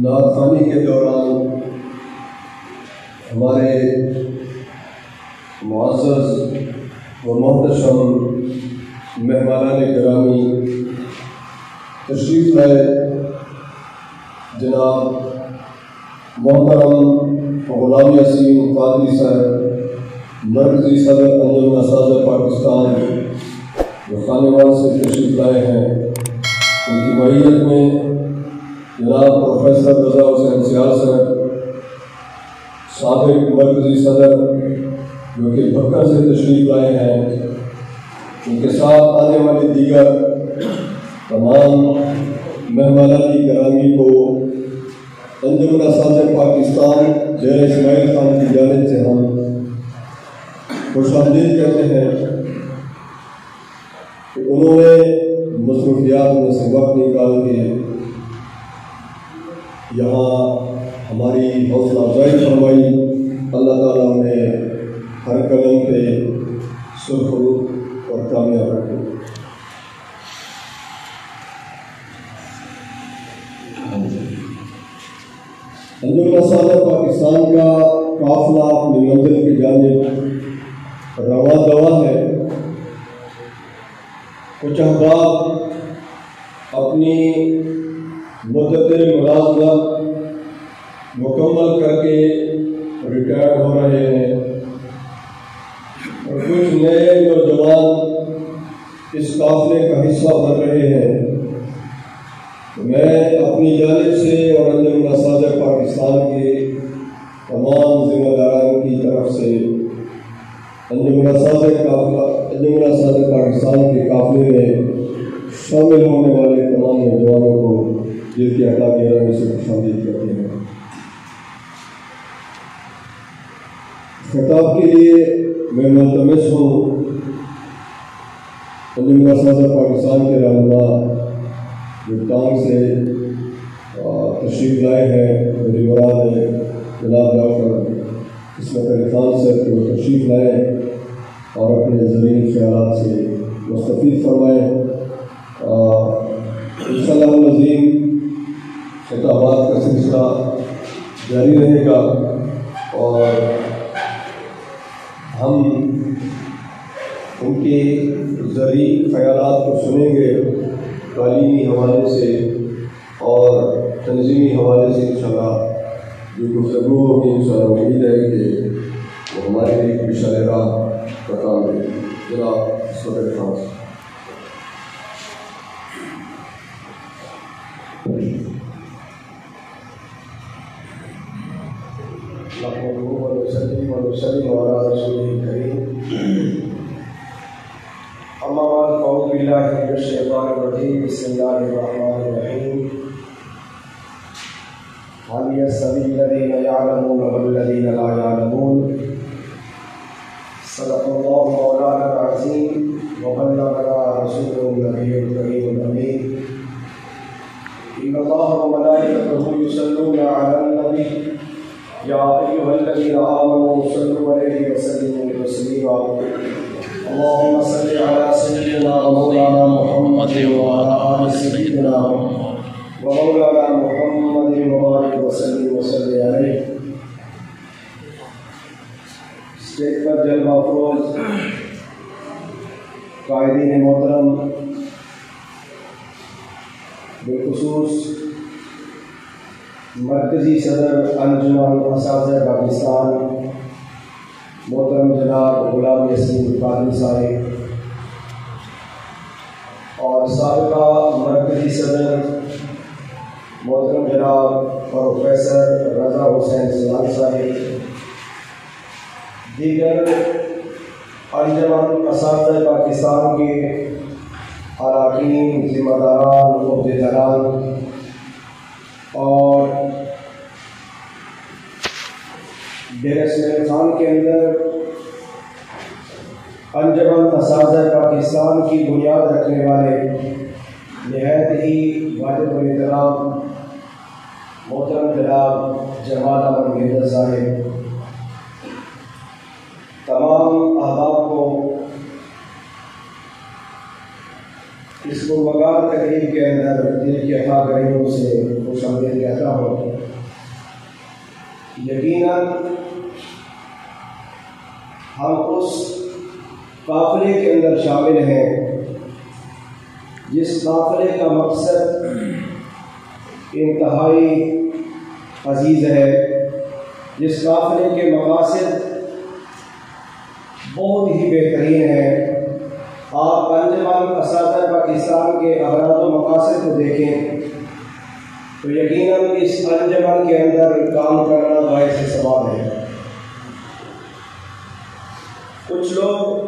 نعت خوانی کے دوران ہمارے معزز و محتشم مہمانان گرامی تشریف لائے جناب محترم غلام یاسین قادری صاحب مرکزی صدر انجمن اساتذہ پاکستان جو خانوال سے تشریف لائے ہیں، ان کی معیت میں جناب پروفیسر رضا حسین سیال صاحب سابق مرکزی صدر جو کہ بھکر سے تشریف لائے ہیں، ان کے ساتھ آنے والے دیگر تمام مہمانان گرامی کو انجمن اساتذہ پاکستان ڈیرہ اسماعیل خان کی جانب سے ہم خوش آمدید کہتے ہیں کہ انہوں نے مصروفیات میں سے وقت نکال کے یہاں ہماری حوصلہ افزائی فرمائی۔ اللہ تعالیٰ انہیں ہر قدم پہ سرخرو اور کامیاب رکھے۔ انجمن اساتذہ پاکستان کا قافلہ اپنی منزل کی جانب رواں دواں ہے۔ کچھ احباب اپنی مدت ملازمت مکمل کر کے ریٹائر ہو رہے ہیں اور کچھ نئے نوجوان اس قافلے کا حصہ بن رہے ہیں۔ میں اپنی جانب سے اور انجمن اساتذہ پاکستان کے تمام ذمہ داران کی طرف سے انجمن اساتذہ پاکستان کے قافلے میں شامل ہونے والے تمام نوجوانوں کو دل کی عطا کی رنگ سے خوش آمدید کرتے ہیں۔ خطاب کے لیے میں ملتمس ہوں انجمن اساتذہ پاکستان کے رہنما جو ٹانگ سے تشریف لائے ہیں، میری مراد ہے جناب ڈاکٹر عصمت علی خان صاحب جو تشریف لائے اور اپنے زمین خیالات سے مستفید فرمائے۔ انشاءاللہ العظیم خطابات کا سلسلہ جاری رہے گا اور ہم ان کے ذریعے خیالات کو سنیں گے تعلیمی حوالے سے اور تنظیمی حوالے سے انشاءاللہ جو گفتگو ہوگی انشاءاللہ امید ہے کہ وہ ہمارے لیے ایک مشعل راہ کا کام ہے۔ جناب صدر خان اما بعد اعوذ باللہ من الشیطان الرجیم بسم اللہ الرحمن الرحیم هل يستوي الذين يعلمون والذين لا يعلمون صدق اللہ مولانا العظیم وبلغنا رسوله النبی الکریم الامین ان اللہ وملائکته یصلون علی النبی یا ایھا الذین آمنوا صلوا علیہ وسلموا تسلیما اللهم صل على سيدنا ومولانا محمد وعلى آل سيدنا ومولانا محمد وبارك وسلم عليه۔ اسٹیج پر جلوہ افروز قائدین محترم، بالخصوص مرکزی صدر انجمن اساتذہ پاکستان محترم جناب غلام یاسین قادری صاحب اور سابقہ مرکزی صدر محترم جناب پروفیسر رضا حسین سیال صاحب، دیگر انجمن اساتذہ پاکستان کے اراکین، ذمہ داران، عہدیداران اور ڈیرہ اسماعیل خان کے اندر انجمن اساتذہ پاکستان کی بنیاد رکھنے والے نہایت ہی واجب الاحترام محترم جناب جمال احمد حیدر صاحب، تمام احباب کو اس پرمقام تقریب کے اندر دل کی عطا گریوں سے خوش آمدید کہتا ہوں۔ یقیناً ہم اس قافلے کے اندر شامل ہیں جس قافلے کا مقصد انتہائی عزیز ہے، جس قافلے کے مقاصد بہت ہی بہترین ہیں۔ آپ انجمن اساتذہ پاکستان کے اغراض و مقاصد کو دیکھیں تو یقیناً اس انجمن کے اندر کام کرنا باعث ثواب ہے۔ کچھ لوگ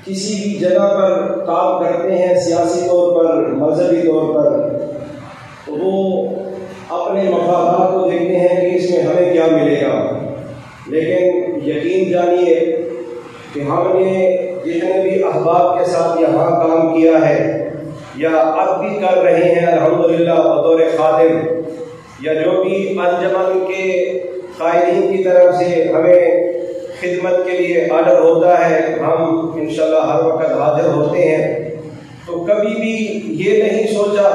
کسی بھی جگہ پر کام کرتے ہیں، سیاسی طور پر، مذہبی طور پر، تو وہ اپنے مفادات کو دیکھتے ہیں کہ اس میں ہمیں کیا ملے گا، لیکن یقین جانیے کہ ہم نے جتنے بھی احباب کے ساتھ یہاں کام کیا ہے یا اب بھی کر رہے ہیں الحمدللہ بطور خادم، یا جو بھی انجمن کے قائدین کی طرف سے ہمیں خدمت کے لیے آرڈر ہوتا ہے، ہم انشاءاللہ ہر وقت حاضر ہوتے ہیں، تو کبھی بھی یہ نہیں سوچا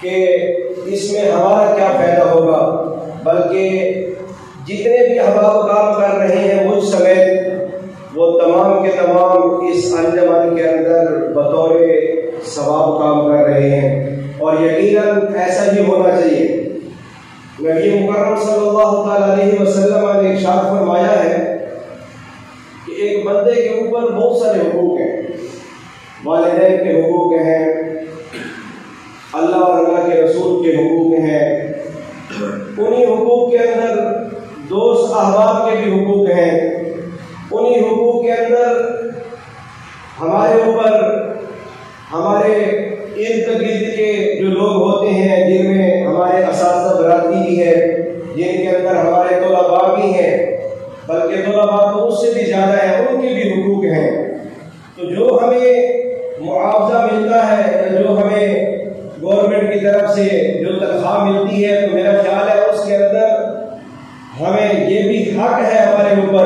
کہ اس میں ہمارا کیا فائدہ ہوگا، بلکہ جتنے بھی احباب کام کر رہے ہیں مجھ سمیت، وہ تمام کے تمام اس انجمن کے اندر بطور ثواب کام کر رہے ہیں، اور یقیناً ایسا ہی ہونا چاہیے۔ نبی مکرم صلی اللہ تعالی علیہ وسلم نے ارشاد فرمایا ہے کہ ایک بندے کے اوپر بہت سارے حقوق ہیں، والدین کے حقوق ہیں، اللہ اور اللہ کے رسول کے حقوق ہیں، انہی حقوق کے اندر دوست احباب کے بھی حقوق ہیں، انہی حقوق کے اندر ہمارے اوپر ہمارے ارد گرد کے جو لوگ ہوتے ہیں، جن میں ہمارے اساتذہ برادری بھی ہے، جن کے اندر ہمارے طلباء بھی ہیں، بلکہ طلباء تو اس سے بھی زیادہ ہیں، ان کے بھی حقوق ہیں۔ تو جو ہمیں معاوضہ ملتا ہے یا جو ہمیں گورنمنٹ کی طرف سے جو تنخواہ ملتی ہے، تو میرا خیال ہے اس کے اندر ہمیں یہ بھی حق ہے ہمارے اوپر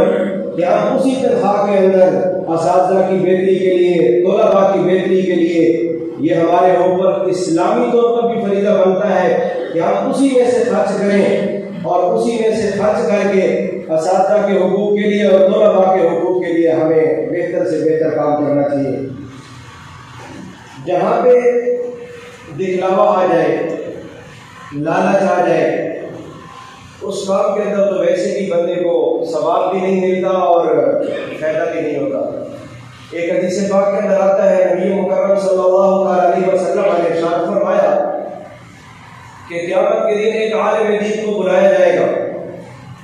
کہ ہم اسی تنخواہ کے اندر اساتذہ کی بہتری کے لیے، طلباء کی بہتری کے لیے، یہ ہمارے اوپر اسلامی طور پر بھی فریضہ بنتا ہے کہ ہم اسی میں سے خرچ کریں، اور اسی میں سے خرچ کر کے اساتذہ کے حقوق کے لیے اور طلباء کے حقوق کے لیے ہمیں بہتر سے بہتر کام کرنا چاہیے۔ جہاں پہ دکھلاوا آ جائے، لالچ آ جائے، اس کام کے اندر تو ویسے بھی بندے کو ثواب بھی نہیں ملتا اور فائدہ بھی نہیں ہوتا۔ ایک حدیث پاک کے اندر آتا ہے، نبی مکرم صلی اللہ علیہ وسلم نے ارشاد فرمایا کہ قیامت کے دن ایک عالم دین کو بلایا جائے گا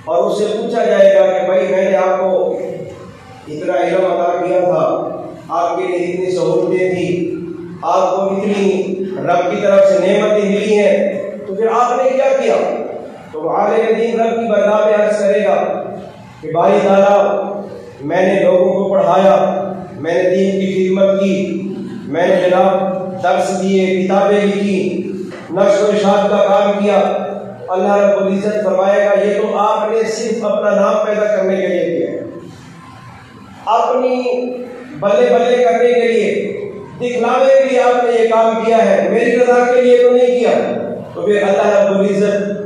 اور اس سے پوچھا جائے گا کہ بھائی میں نے آپ کو اتنا علم عطا کیا تھا، آپ کے لیے اتنی سہولتیں تھیں، آپ کو اتنی رب کی طرف سے نعمتیں ملی ہیں، تو پھر آپ نے کیا کیا؟ تو عالم دین رب کی بارگاہ میں عرض کرے گا کہ باری تعالیٰ میں نے لوگوں کو پڑھایا، میں نے دین کی خدمت کی، میں نے جناب درس دیے، کتابیں لکھی، نشر و ارشاد کا کام کیا۔ اللہ رب العزت فرمائے گا یہ تو آپ نے صرف اپنا نام پیدا کرنے کے لیے کیا، اپنی بلے بلے کرنے کے لیے، دکھلاوے کے لیے آپ نے یہ کام کیا ہے، میری رضا کے لیے تو نہیں کیا۔ تو پھر اللہ رب العزت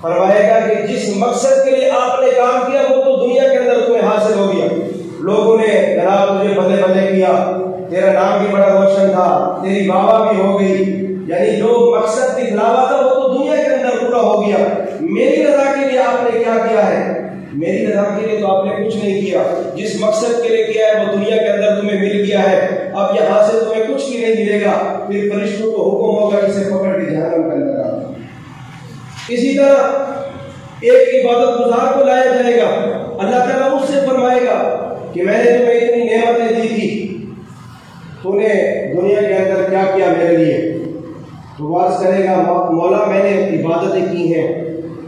فرمائے گا کہ جس مقصد کے لیے آپ نے کام کیا وہ تو دنیا کے اندر تمہیں حاصل ہو گیا، لوگوں نے جناب تجھے بلے بلے کیا، تیرا نام بھی بڑا روشن تھا، تیری بابا بھی ہو گئی، یعنی جو مقصد دکھلاوا تھا وہ تو دنیا کے اندر پورا ہو گیا۔ میری رضا کے لیے آپ نے کیا کیا ہے؟ میری رضا کے لیے تو آپ نے کچھ نہیں کیا، جس مقصد کے لیے کیا ہے وہ دنیا کے اندر تمہیں مل گیا ہے، اب یہاں سے تمہیں کچھ بھی نہیں ملے گا، پھر فرشتوں کو حکم ہوگا اسے پکڑ کے جہنم کے اندر ڈالو۔ اسی طرح ایک عبادت گزار کو لایا جائے گا، اللہ تعالیٰ اس سے فرمائے گا کہ میں نے تمہیں اتنی نعمتیں دی تھی، تو نے دنیا کے اندر کیا کیا میرے لیے؟ تو واز کرے گا مولا میں نے عبادتیں کی ہیں،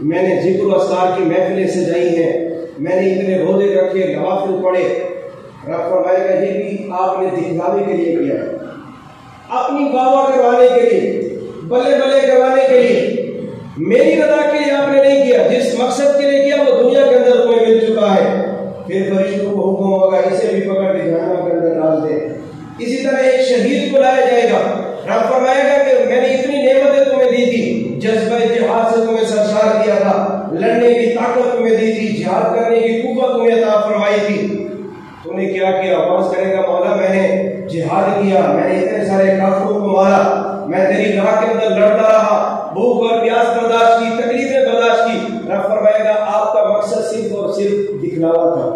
میں نے ذکر و اذکار کی محفلیں سجائی ہیں، میں نے اتنے روزے رکھے، نوافل پڑھے۔ رب فرمائے گا یہ بھی آپ نے دکھلاوے کے لیے کیا، اپنی واہ کروانے کے لیے، بلے بلے کروانے کے لیے، میری رضا کے لیے آپ نے نہیں کیا، جس مقصد کے لیے کیا وہ دنیا کے اندر تمہیں مل چکا ہے، پھر فرشتوں کو حکم ہوگا اسے بھی پکڑ کے جہنم کے اندر ڈال دے۔ اسی طرح ایک شہید کو لایا جائے گا، رب فرمائے گا کہ میں نے اتنی نعمتیں تمہیں دی تھی، جذبہ جہاد سے تمہیں سرشار کیا لڑنے کی طاقت تمہیں دی تھی، جہاد کرنے کی قوت تمہیں عطا فرمائی تھی، تو نے کیا کیا؟ آواز کرے گا مولا میں نے جہاد کیا، میں نے اتنے سارے کافروں کو مارا، میں تیری راہ کے اندر لڑتا رہا، بھوک اور پیاس برداشت کی، تکلیفیں برداشت کی۔ رب فرمائے گا آپ کا مقصد صرف اور صرف دکھلاوا تھا،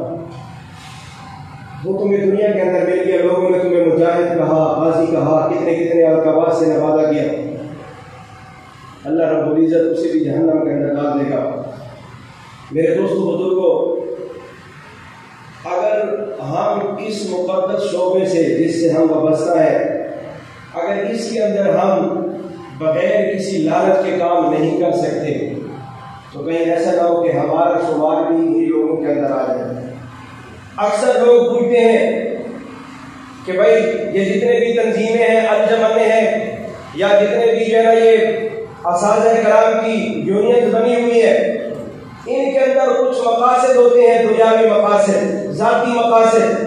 وہ تمہیں دنیا کے اندر مل گیا، لوگوں نے تمہیں مجاہد کہا، غازی کہا، کتنے کتنے القابات سے نوازا کیا۔ اللہ رب العزت اسے بھی جہنم کے اندر ڈال دے گا۔ میرے دوستو بزرگوں، اگر ہم اس مقدس شعبے سے جس سے ہم وابستہ ہیں، اگر اس کے اندر ہم بغیر کسی لالچ کے کام نہیں کر سکتے تو کہیں ایسا نہ ہو کہ ہمارا شمار بھی انہی لوگوں کے اندر آ جائے۔ اکثر لوگ پوچھتے ہیں کہ بھائی یہ جتنے بھی تنظیمیں ہیں، انجمنیں ہیں، یا جتنے بھی جو ہے نا یہ اساتذہ کرام کی یونینز بنی ہوئی ہے، ان کے اندر کچھ مقاصد ہوتے ہیں، دنیاوی مقاصد، ذاتی مقاصد،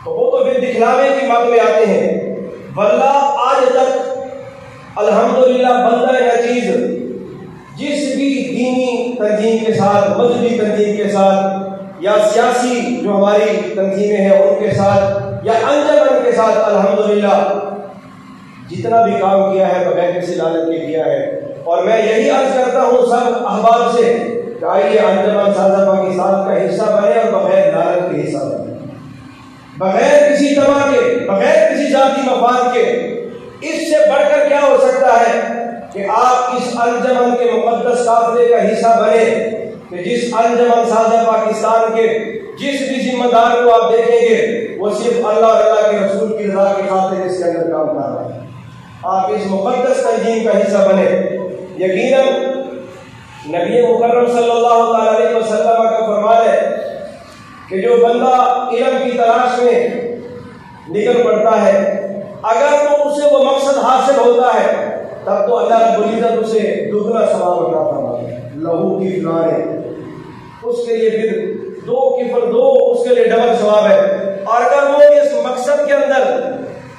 تو وہ تو پھر دکھلاوے کی مد میں آتے ہیں۔ واللہ آج تک الحمدللہ بندہ نچیز جس بھی دینی تنظیم کے ساتھ، مذہبی تنظیم کے ساتھ، یا سیاسی جو ہماری تنظیمیں ہیں ان کے ساتھ، یا انجمن کے ساتھ، الحمدللہ جتنا بھی کام کیا ہے بغیر کسی لالچ کے کیا ہے۔ اور میں یہی عرض کرتا ہوں سب احباب سے کہ آئیے انجمن سازہ پاکستان کا حصہ بنے اور بغیر لالچ کے حصہ بنے، بغیر کسی تما کے، بغیر کسی ذاتی مفاد کے۔ اس سے بڑھ کر کیا ہو سکتا ہے کہ آپ اس انجمن کے مقدس قافلے کا حصہ بنے کہ جس انجمن سازہ پاکستان کے جس بھی ذمہ دار کو آپ دیکھیں گے وہ صرف اللہ اور اللہ کے رسول کی رضا کی خاطر اس کے اندر کام کر رہا ہے۔ آپ اس مقدس تنظیم کا حصہ بنے۔ یقیناً نبی مکرم صلی اللہ تعالی علیہ وسلم کا فرمان ہے کہ جو بندہ علم کی تلاش میں نکل پڑتا ہے، اگر تو اسے وہ مقصد حاصل ہوتا ہے تب تو اللہ رب العزت اسے دگنا ثواب عطا فرماتا ہے، لہو کی فلانے، اس کے لیے پھر دو اس کے لیے ڈبل ثواب ہے۔ اور اگر وہ اس مقصد کے اندر،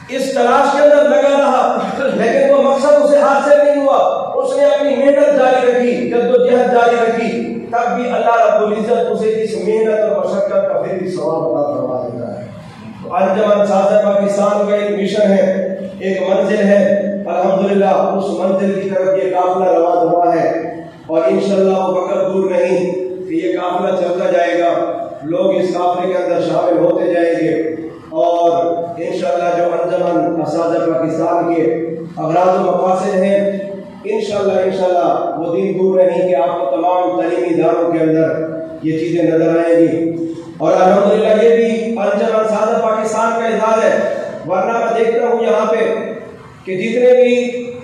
اس تلاش کے اندر لگا رہا لیکن وہ مقصد اسے حاصل نہیں ہوا، اس نے اپنی محنت جاری رکھی، جدوجہد جاری رکھی، تب بھی اللہ رب العزت اسے اس محنت اور مشقت کا پھر بھی ثواب عطا فرما دیتا ہے۔ تو انجمن سازہ پاکستان کا ایک مشن ہے، ایک منزل ہے، الحمدللہ اس منزل کی طرف یہ قافلہ روان ہوا ہے، اور انشاءاللہ وہ وقت دور نہیں کہ یہ قافلہ چلتا جائے گا، لوگ اس قافلے کے اندر شامل ہوتے جائیں گے، اور انشاءاللہ جو انجمن اساتذہ پاکستان کے اغراض و مقاصد ہیں، انشاءاللہ وہ دن دور نہیں کہ آپ کو تمام تعلیمی اداروں کے اندر یہ چیزیں نظر آئیں گی۔ اور الحمدللہ یہ بھی انجمن اساتذہ پاکستان کا اعزاز ہے، ورنہ میں دیکھتا ہوں یہاں پہ کہ جتنے بھی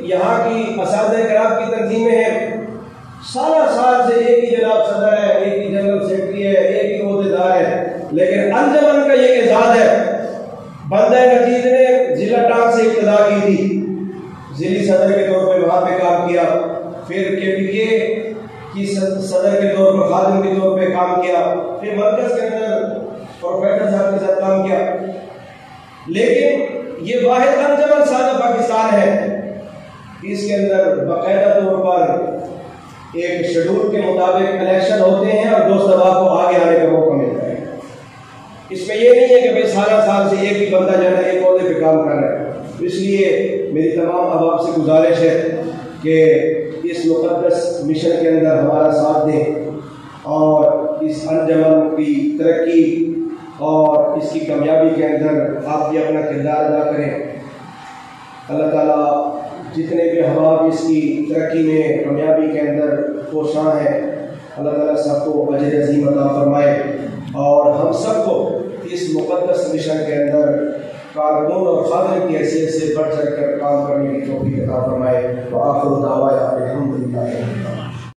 یہاں کی اساتذہ کرام کی تنظیمیں ہیں، سارا سال سے ایک ہی جناب صدر ہے، ایک ہی جنرل سیکرٹری ہے، ایک ہی عہدیدار ہے، لیکن انجمن کا یہ اعزاز ہے۔ بندہ نچیز نے ضلع ٹانک سے ابتدا کی تھی، ضلعی صدر کے طور پہ وہاں پہ کام کیا، پھر KPK کی صدر کے طور پر، خادم کے طور پہ کام کیا، پھر مرکز کے اندر پروفیسر صاحب کے ساتھ کام کیا، لیکن یہ واحد انجمن سازہ پاکستان ہے، اس کے اندر باقاعدہ طور پر ایک شیڈول کے مطابق الیکشن ہوتے ہیں اور 2 صوبہ کو آگے آنے کا موقع ملتا ہے۔ اس میں یہ نہیں ہے کہ بھائی سارا سال سے ایک ہی بندہ جو ہے ایک عہدے پہ کام کر رہا ہے۔ اس لیے میری تمام احباب سے گزارش ہے کہ اس مقدس مشن کے اندر ہمارا ساتھ دیں اور اس انجمن کی ترقی اور اس کی کامیابی کے اندر آپ بھی اپنا کردار ادا کریں۔ اللہ تعالیٰ جتنے بھی احباب اس کی ترقی میں، کامیابی کے اندر کوشاں ہیں، اللہ تعالیٰ سب کو اجر عظیم عطا فرمائے، اور ہم سب کو اس مقدس مشن کے اندر کارکن اور خادم کی حیثیت سے بڑھ چڑھ کر کام کرنے کی توفیق عطا فرمائے۔ وآخر دعوانا الحمدللہ۔